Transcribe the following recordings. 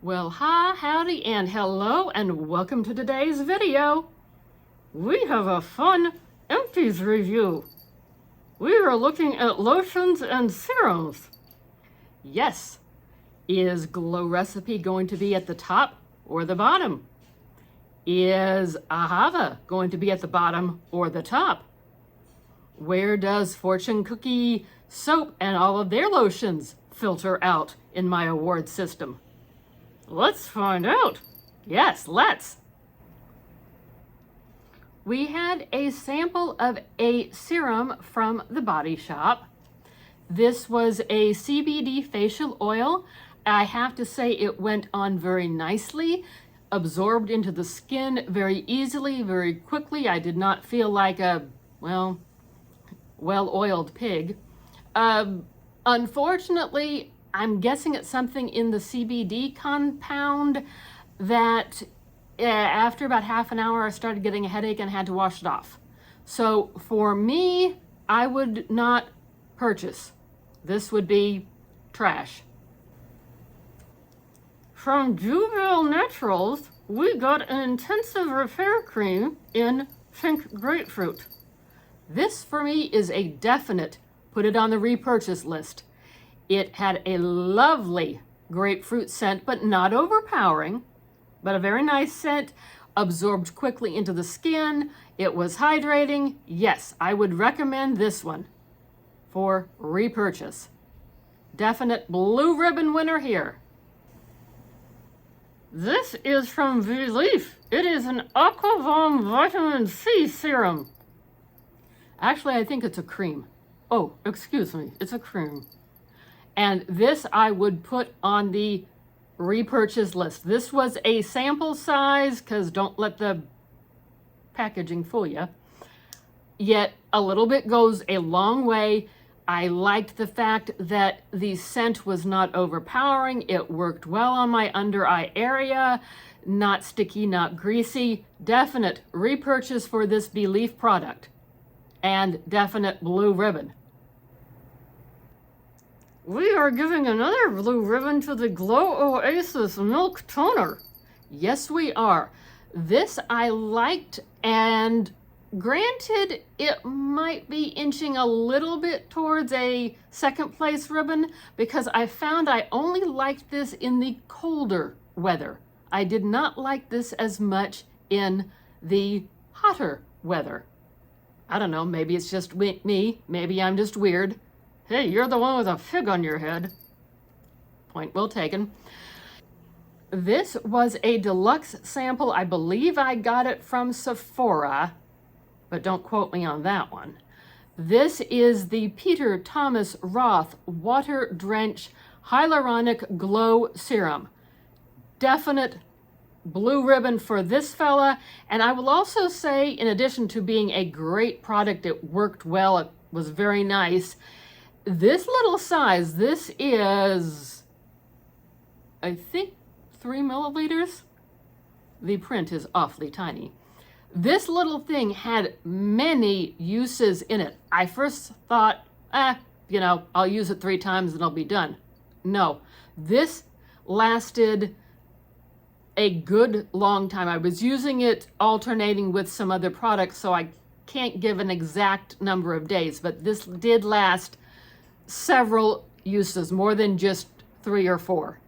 Well, hi, howdy, and hello, and welcome to today's video. We have a fun empties review. We are looking at lotions and serums. Yes, is Glow Recipe going to be at the top or the bottom? Is ahava going to be at the bottom or the top? Where does Fortune Cookie Soap and all of their lotions filter out in my award system? Let's find out. Yes, let's. We had a sample of a serum from the Body Shop. This was a CBD facial oil. I have to say it went on very nicely, absorbed into the skin very easily, very quickly. I did not feel like a, well-oiled pig. Unfortunately, I'm guessing it's something in the CBD compound that after about half an hour, I started getting a headache and had to wash it off. So for me, I would not purchase. This would be trash. From Jubel Naturals, we got an intensive repair cream in pink grapefruit. This for me is a definite put it on the repurchase list. It had a lovely grapefruit scent, but not overpowering, but a very nice scent, absorbed quickly into the skin. It was hydrating. Yes, I would recommend this one for repurchase. Definite blue ribbon winner here. This is from Beliefvitaminc. It is an aqua vitamin C serum. Actually, I think it's a cream. Oh, excuse me, it's a cream. And this I would put on the repurchase list. This was a sample size, because don't let the packaging fool you. Yet a little bit goes a long way. I liked the fact that the scent was not overpowering. It worked well on my under eye area. Not sticky, not greasy. Definite repurchase for this Beliefvitaminc product. And definite blue ribbon. We are giving another blue ribbon to the Glow Oasis Milk Toner. Yes, we are. This I liked, and granted, it might be inching a little bit towards a second place ribbon because I found I only liked this in the colder weather. I did not like this as much in the hotter weather. I don't know, maybe it's just me, maybe I'm just weird. Hey, you're the one with a fig on your head. Point well taken. This was a deluxe sample. I believe I got it from Sephora, but don't quote me on that one. This is the Peter Thomas Roth Water Drench Hyaluronic Glow Serum. Definite blue ribbon for this fella. And I will also say, in addition to being a great product, it worked well, it was very nice. This little size, this is, I think, 3 milliliters. The print is awfully tiny. This little thing had many uses in it. I first thought, I'll use it 3 times and I'll be done. No, this lasted a good long time. I was using it alternating with some other products, so I can't give an exact number of days, but this did last several uses, more than just 3 or 4.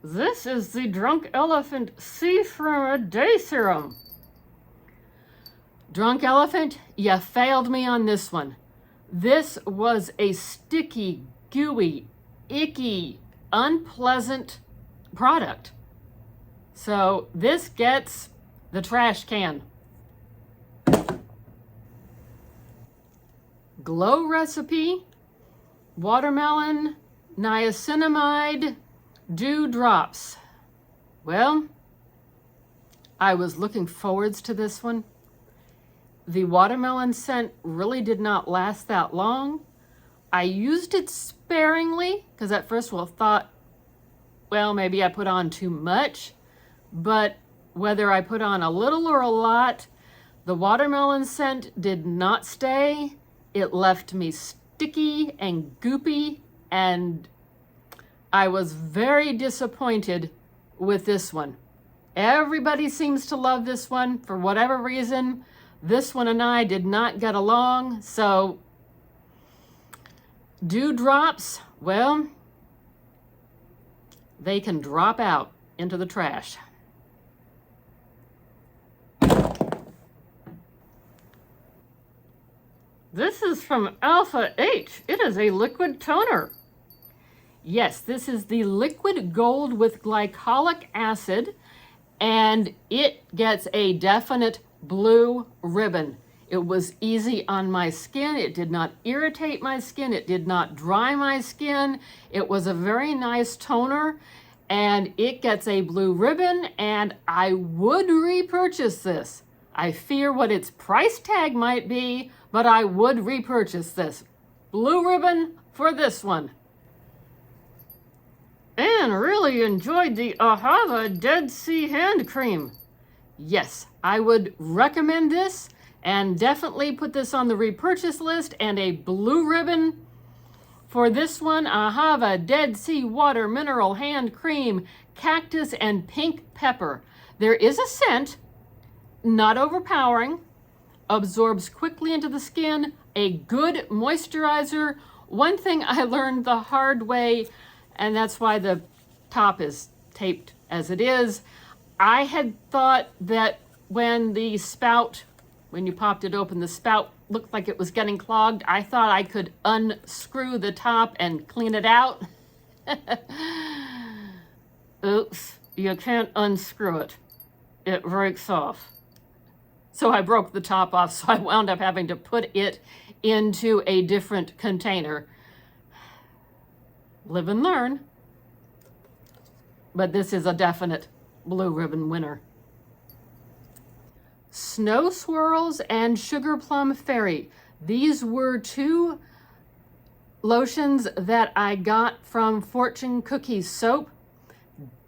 This is the Drunk Elephant Firma Day Serum. Drunk Elephant, you failed me on this one. This was a sticky, gooey, icky, unpleasant product. So this gets the trash can. Glow Recipe, watermelon, niacinamide, dew drops. Well, I was looking forwards to this one. The watermelon scent really did not last that long. I used it sparingly because at first I thought, well, maybe I put on too much, but whether I put on a little or a lot, the watermelon scent did not stay. It left me sticky and goopy, and I was very disappointed with this one. Everybody seems to love this one for whatever reason. This one and I did not get along, so dewdrops, well, they can drop out into the trash. This is from Alpha H. It is a liquid toner. Yes, this is the liquid gold with glycolic acid, and it gets a definite blue ribbon. It was easy on my skin. It did not irritate my skin. It did not dry my skin. It was a very nice toner, and it gets a blue ribbon, and I would repurchase this. I fear what its price tag might be, but I would repurchase this. Blue ribbon for this one. And really enjoyed the Ahava Dead Sea Hand Cream. Yes, I would recommend this and definitely put this on the repurchase list, and a blue ribbon for this one. Ahava Dead Sea Water Mineral Hand Cream, Cactus and Pink Pepper. There is a scent, not overpowering, absorbs quickly into the skin, a good moisturizer. One thing I learned the hard way, and that's why the top is taped as it is. I had thought that when the spout, when you popped it open, the spout looked like it was getting clogged. I thought I could unscrew the top and clean it out. Oops, you can't unscrew it. It breaks off. So I broke the top off, so I wound up having to put it into a different container. Live and learn. But this is a definite blue ribbon winner. Snow Swirls and Sugar Plum Fairy. These were two lotions that I got from fortunecookiesoap.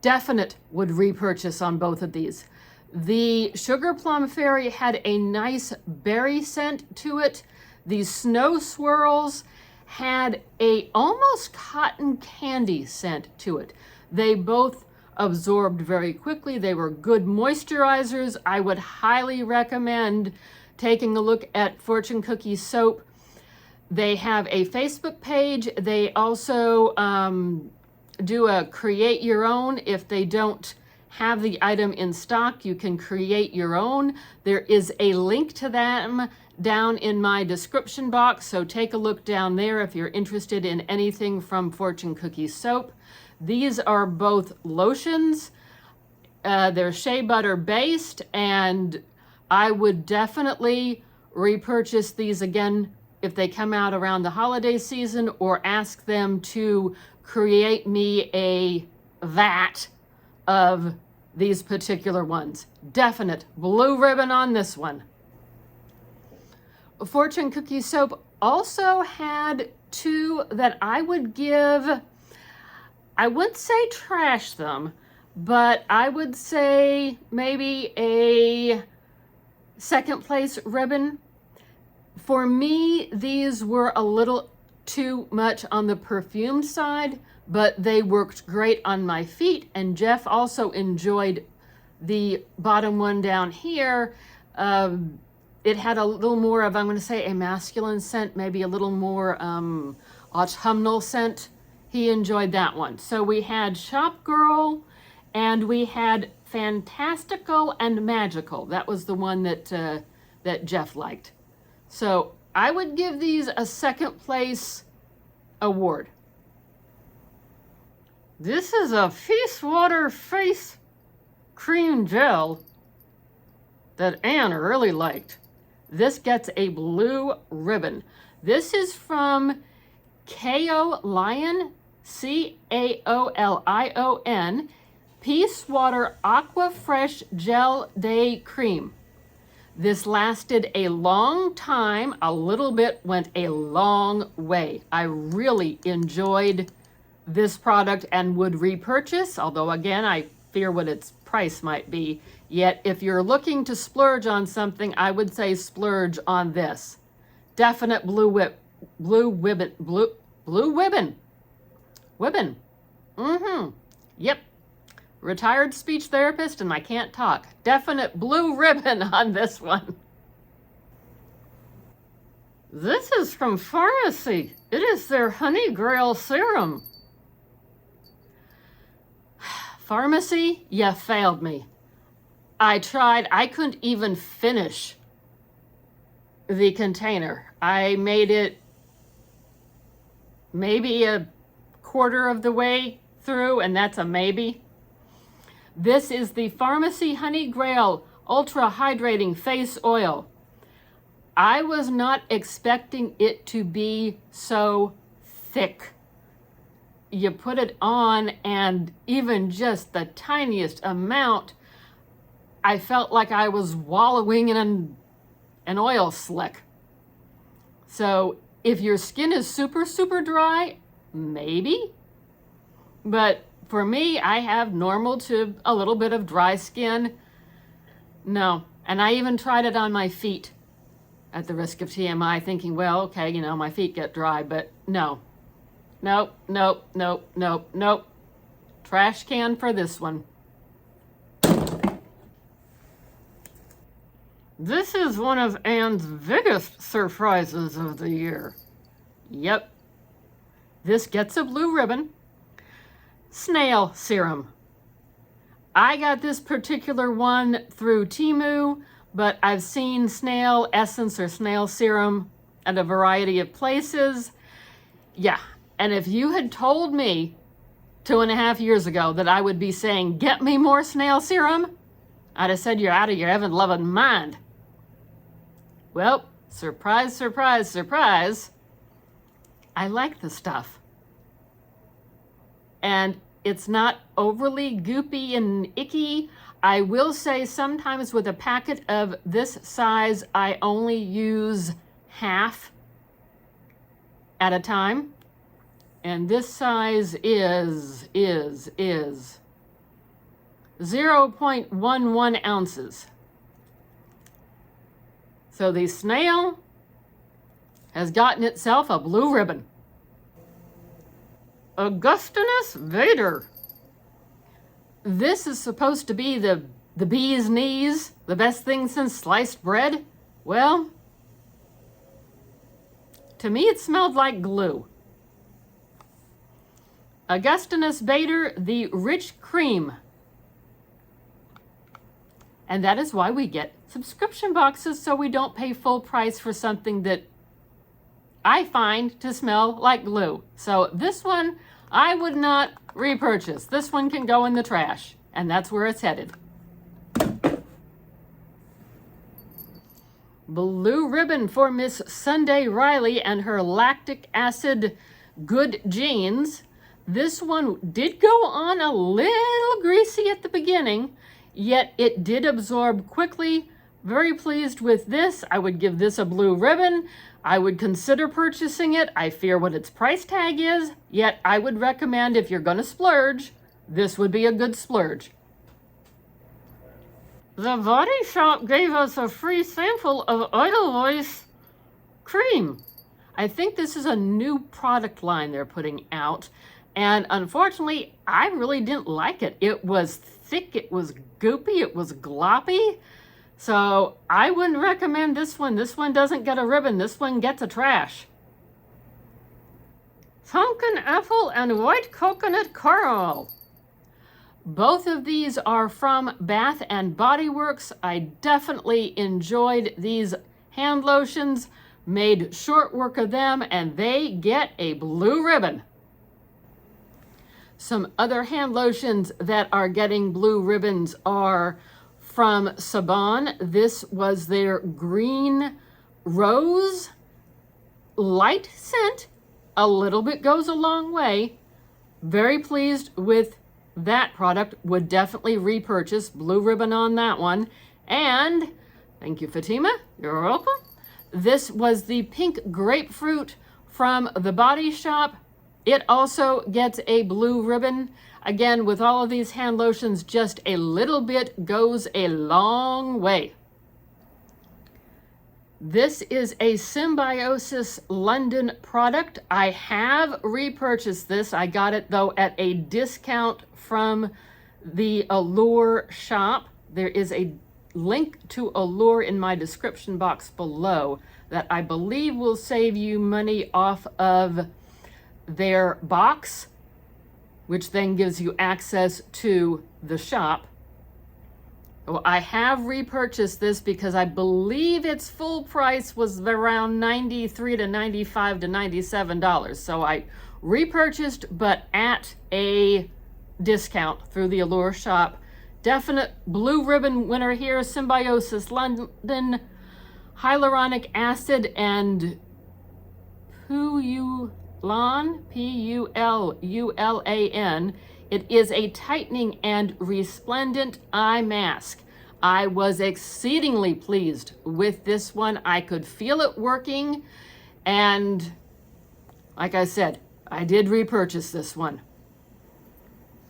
Definite would repurchase on both of these. The Sugar Plum Fairy had a nice berry scent to it. The Snow Swirls had a almost cotton candy scent to it. They both absorbed very quickly. They were good moisturizers. I would highly recommend taking a look at fortunecookiesoap. They have a Facebook page. They also do a create your own. If they don't have the item in stock, you can create your own. There is a link to them down in my description box, so take a look down there if you're interested in anything from fortunecookiesoap. These are both lotions. They're shea butter based, and I would definitely repurchase these again if they come out around the holiday season, or ask them to create me a vat of these particular ones. Definite blue ribbon on this one. fortunecookiesoap also had two that I would give, I wouldn't say trash them, but I would say maybe a second place ribbon. For me, these were a little too much on the perfumed side, but they worked great on my feet, and Jeff also enjoyed the bottom one down here. It had a little more of, I'm going to say, a masculine scent, maybe a little more autumnal scent. He enjoyed that one. So we had Shop Girl, and we had Fantastical and Magical. That was the one that that Jeff liked. So I would give these a second place award. This is a Peacewater face cream gel that Anne really liked. This gets a blue ribbon. This is from Caolion, Caolion, Peacewater Aqua Fresh Gel Day Cream. This lasted a long time. A little bit went a long way. I really enjoyed this product and would repurchase, although again, I fear what its price might be. Yet if you're looking to splurge on something, I would say splurge on this. Definite blue ribbon. Yep. Retired speech therapist and I can't talk. Definite blue ribbon on this one. This is from Farmacy. It is their honey grail serum. Farmacy, you failed me. I tried. I couldn't even finish the container. I made it maybe a quarter of the way through, and that's a maybe. This is the Farmacy Honey Grail Ultra Hydrating Face Oil. I was not expecting it to be so thick. You put it on and even just the tiniest amount, I felt like I was wallowing in an oil slick. So if your skin is super, super dry, maybe. But for me, I have normal to a little bit of dry skin. No. And I even tried it on my feet at the risk of TMI, thinking, well, okay, you know, my feet get dry, but no. Nope, nope, nope, nope, nope. Trash can for this one. This is one of Anne's biggest surprises of the year. Yep. This gets a blue ribbon. Snail Serum. I got this particular one through Temu, but I've seen snail essence or snail serum at a variety of places. Yeah, and if you had told me 2.5 years ago that I would be saying, get me more snail serum, I'd have said you're out of your ever-loving mind. Well, surprise, surprise, surprise. I like the stuff. And it's not overly goopy and icky. I will say sometimes with a packet of this size, I only use half at a time. And this size is 0.11 ounces. So the snail has gotten itself a blue ribbon. Agustinus Bader. This is supposed to be the bee's knees, the best thing since sliced bread. Well, to me it smelled like glue. Agustinus Bader, the rich cream. And that is why we get subscription boxes, so we don't pay full price for something that I find to smell like glue. So this one, I would not repurchase. This one can go in the trash, and that's where it's headed. Blue ribbon for Miss Sundayriley and her lactic acid good genes. This one did go on a little greasy at the beginning, yet it did absorb quickly. Very pleased with this. I would give this a blue ribbon. I would consider purchasing it. I fear what its price tag is, yet I would recommend if you're going to splurge, this would be a good splurge. The Bodyshop gave us a free sample of Edelweiss cream. I think this is a new product line they're putting out, and unfortunately, I really didn't like it. It was thick, it was goopy, it was gloppy. So I wouldn't recommend this one. This one doesn't get a ribbon. This one gets a trash. Pumpkin apple and white coconut caramel. Both of these are from Bath and Body Works. I definitely enjoyed these hand lotions. Made short work of them, and they get a blue ribbon. Some other hand lotions that are getting blue ribbons are from Sabon. This was their green rose light scent. A little bit goes a long way. Very pleased with that product. Would definitely repurchase. Blue ribbon on that one. And thank you, Fatima. You're welcome. This was the pink grapefruit from the Body Shop. It also gets a blue ribbon. Again, with all of these hand lotions, just a little bit goes a long way. This is a Symbiosis London product. I have repurchased this. I got it though at a discount from the Allure shop. There is a link to Allure in my description box below that I believe will save you money off of their box, which then gives you access to the shop. Well, I have repurchased this because I believe its full price was around $93 to $95 to $97. So I repurchased, but at a discount through the Allure shop. Definite blue ribbon winner here, Symbiosis London, hyaluronic acid and Pulan, P-U-L-U-L-A-N. It is a tightening and resplendent eye mask. I was exceedingly pleased with this one. I could feel it working, and like I said, I did repurchase this one.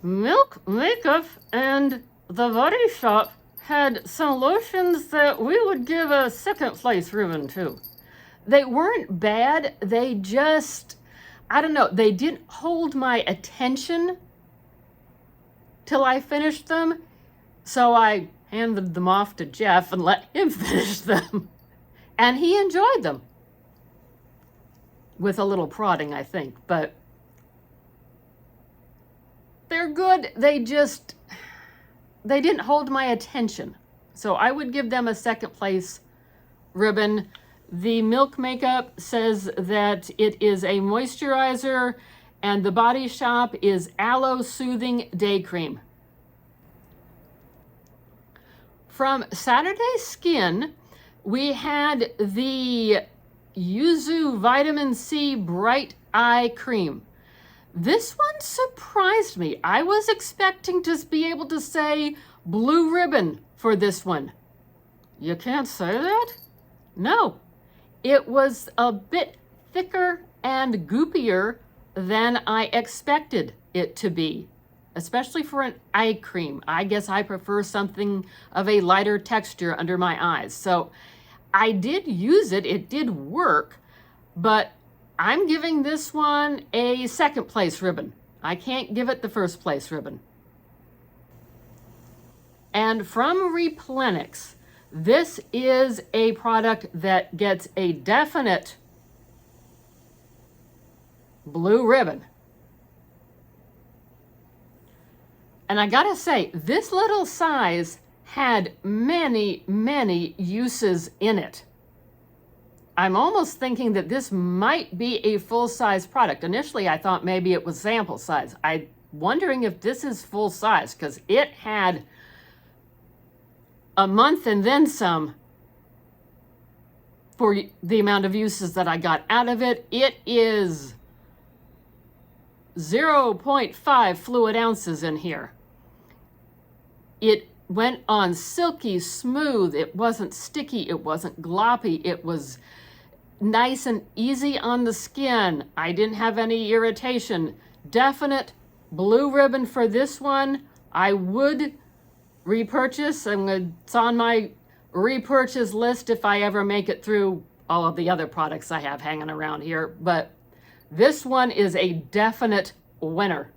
Milk Makeup and the Bodyshop had some lotions that we would give a second place ribbon to. They weren't bad, they just, I don't know, they didn't hold my attention till I finished them, so I handed them off to Jeff and let him finish them. And he enjoyed them. With a little prodding, I think, but they're good. They didn't hold my attention. So I would give them a second place ribbon. The Milk Makeup says that it is a moisturizer, and the Body Shop is Aloe Soothing Day Cream. From Saturday Skin, we had the Yuzu Vitamin C Bright Eye Cream. This one surprised me. I was expecting to be able to say blue ribbon for this one. You can't say that? No. It was a bit thicker and goopier than I expected it to be, especially for an eye cream. I guess I prefer something of a lighter texture under my eyes. So I did use it. It did work, but I'm giving this one a second place ribbon. I can't give it the first place ribbon. And from Replenix, this is a product that gets a definite blue ribbon. And I gotta say, this little size had many, many uses in it. I'm almost thinking that this might be a full-size product. Initially, I thought maybe it was sample size. I'm wondering if this is full size, because it had a month and then some for the amount of uses that I got out of it. It is 0.5 fluid ounces in here. It went on silky smooth. It wasn't sticky. It wasn't gloppy. It was nice and easy on the skin. I didn't have any irritation. Definite blue ribbon for this one. I would repurchase. It's on my repurchase list if I ever make it through all of the other products I have hanging around here. But this one is a definite winner.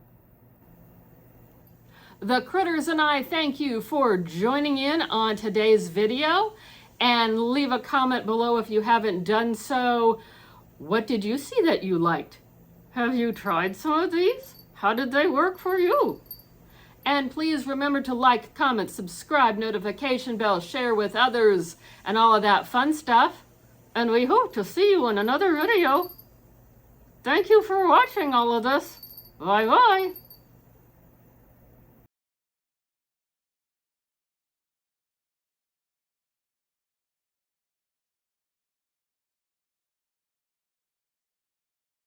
The Critters and I thank you for joining in on today's video, and leave a comment below if you haven't done so. What did you see that you liked? Have you tried some of these? How did they work for you? And please remember to like, comment, subscribe, notification bell, share with others, and all of that fun stuff. And we hope to see you in another video. Thank you for watching all of this. Bye-bye.